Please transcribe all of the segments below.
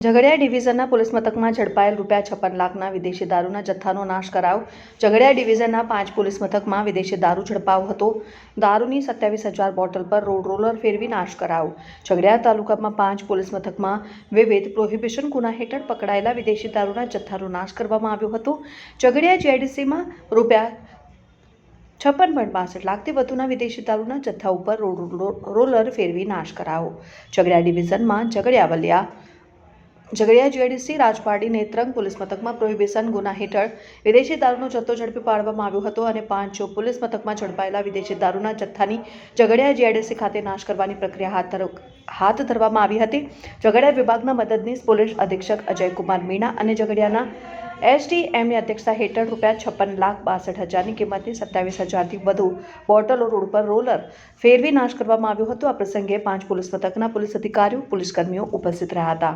Jhagadia ડિવિઝનના police મથકમાં ઝડપાયેલ ₹56 લાખના વિદેશી દારૂના જથ્થાનો નાશ કરાયો। ઝઘડિયા ડિવિઝનના 5 પોલીસ મથકમાં વિદેશી દારૂ ઝડપાયો હતો। દારૂની 27,000 બોટલ પર રોડ રોલર ફેરવી નાશ કરાયો। ઝઘડિયા તાલુકામાં 5 પોલીસ મથકમાં વિવિધ પ્રોહિબિશન ગુના હેઠળ પકડાયેલા વિદેશી દારૂના જથ્થાનો નાશ કરવામાં આવ્યો હતો। ઝઘડિયા જીઆઈડીસીમાં ₹56.62 લાખથી વધુના વિદેશી દારૂના જથ્થા ઉપર રોલર ફેરવી નાશ કરાયો। ઝઘડિયા ડિવિઝનમાં ઝઘડિયા જીઆઈડીસી રાજપારડી નેત્રંગ પોલીસ મથકમાં પ્રોહિબિશન ગુના હેઠળ વિદેશી દારૂનો જથ્થો ઝડપી પાડવામાં આવ્યો હતો અને 5 પોલીસ મથકમાં ઝડપાયેલા વિદેશી દારૂના જથ્થાની ઝઘડિયા જીઆઈડીસી ખાતે નાશ કરવાની પ્રક્રિયા હાથ ધરવામાં આવી હતી। ઝઘડિયા વિભાગના મદદનીશ પોલીસ અધિક્ષક અજયકુમાર મીણા અને ઝઘડિયાના એસડીએમની અધ્યક્ષતા હેઠળ ₹56,62,000ની કિંમતની 27,000થી વધુ બોટલો રોડ પર રોલર ફેરવી નાશ કરવામાં આવ્યો હતો। આ પ્રસંગે 5 પોલીસ મથકના પોલીસ અધિકારીઓ પોલીસ કર્મીઓ ઉપસ્થિત રહ્યા હતા।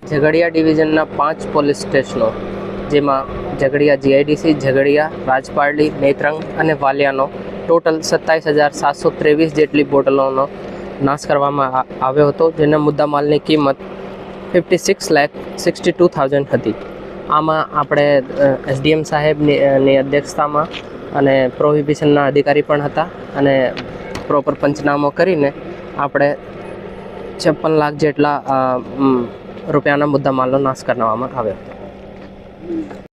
ઝઘડિયા ડિવિઝનના 5 પોલીસ સ્ટેશનો જેમાં ઝઘડિયા જીઆઈડીસી, ઝઘડિયા, રાજપારડી, નેત્રંગ અને વાલિયાનો ટોટલ 27,723 જેટલી બોટલોનો નાશ કરવામાં આવ્યો હતો, જેના મુદ્દામાલની કિંમત 56,62,000 હતી। આમાં આપણે એસડીએમ સાહેબની અધ્યક્ષતામાં અને પ્રોહિબિશનના અધિકારી પણ હતા અને પ્રોપર પંચનામો કરીને આપણે 56 લાખ જેટલા રૂપિયાના મુદ્દામાલનો નાશ કરવામાં આવ્યો હતો।